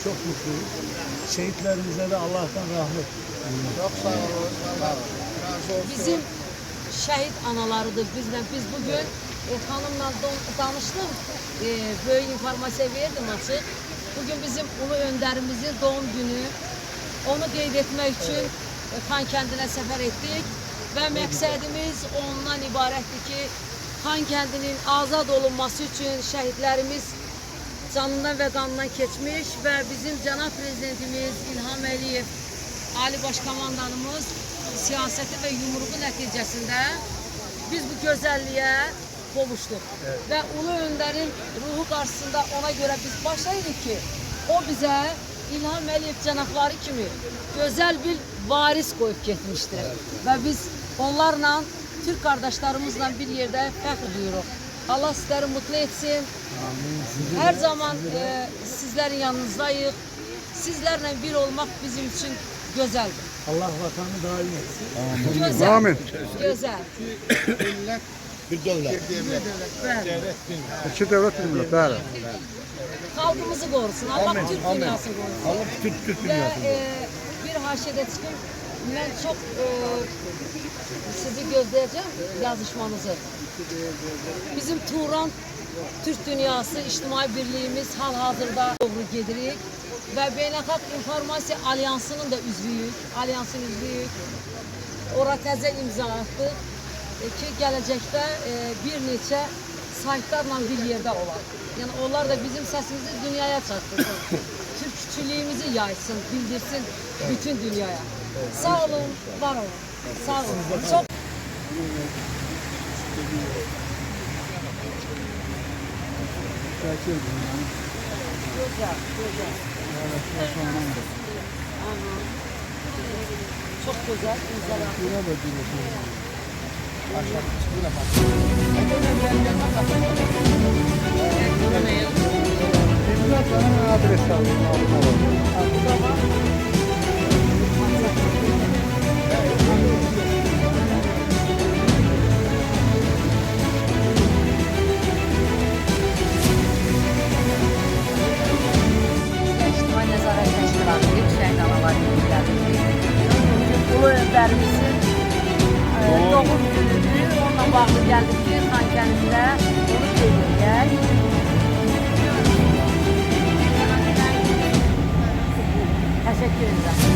Çok mutluyuz. Şehitlerimize de Allah'tan rahmet. Çok sağ olun. Allah razı olsun. Bizim şehit analarıdır bizle. Biz bugün hanımla danıştım. Böyle informasiya verdim açık. Bugün bizim ulu önderimizin doğum günü. Onu qeyd etmək üçün Xan kəndinə səfər etdik və məqsədimiz ondan ibarətdir ki, Xan kəndinin azad olunması üçün şəhidlərimiz canından və qanından keçmiş və bizim cənab prezidentimiz İlham Əliyev, Ali Başkomandanımız siyasəti və yumruğu nəticəsində biz bu gözəlliyə qovuşduq. Və ulu öndərin ruhu qarşısında ona görə biz başlayırıq ki, o bizə İlham Əliyev cənabları kimi gözəl bir varis qoyub getmişdir. Və biz onlarla, Türk qardaşlarımızla bir yerdə fəxr duyuruq. Allah sizləri mutlu etsin. Hər zaman sizlərin yanınızdayıq. Sizlərlə bir olmaq bizim üçün gözəldir. Allah vatanı daim etsin. Gözəl. Amin. Gözəl. Millet Bir dövlət. bir devlet. Bəli. İki devlet bir millet. Bəli. Xalqımızı qorusun. Allah Türk dünyasını qorusun. Allah Türk Və dünyasını. bir haşiyədə çıxım. Mən çox sizi gözləyəcəm yazışmanızı. Bizim Turan Türk Dünyası İctimai Birliyimiz hal-hazırda doğru gedirik və Beynəlxalq İnformasiya Alyansının da üzvüyük. Alyansın üzvüyük. Ora təzə imza atdıq ki, gələcəkdə bir neçə saytlarla bir yerdə olar. Yəni onlar da bizim səsimizi dünyaya çatdırsın. Türkçülüyümüzü yaysın, bildirsin bütün dünyaya. Sağ olun, var olun. Sağ olun. Çok güzel, güzel. Çok güzel, güzel. Adres alayım. İctimai Nəzarət Təşkilatı Şəhid Analar Günüdədir. Ulu önderimizin doğum günüdür. Onunla bağlı gəldik ki, Xan kəndində onu qeyd edək. Təşəkkür edirəm.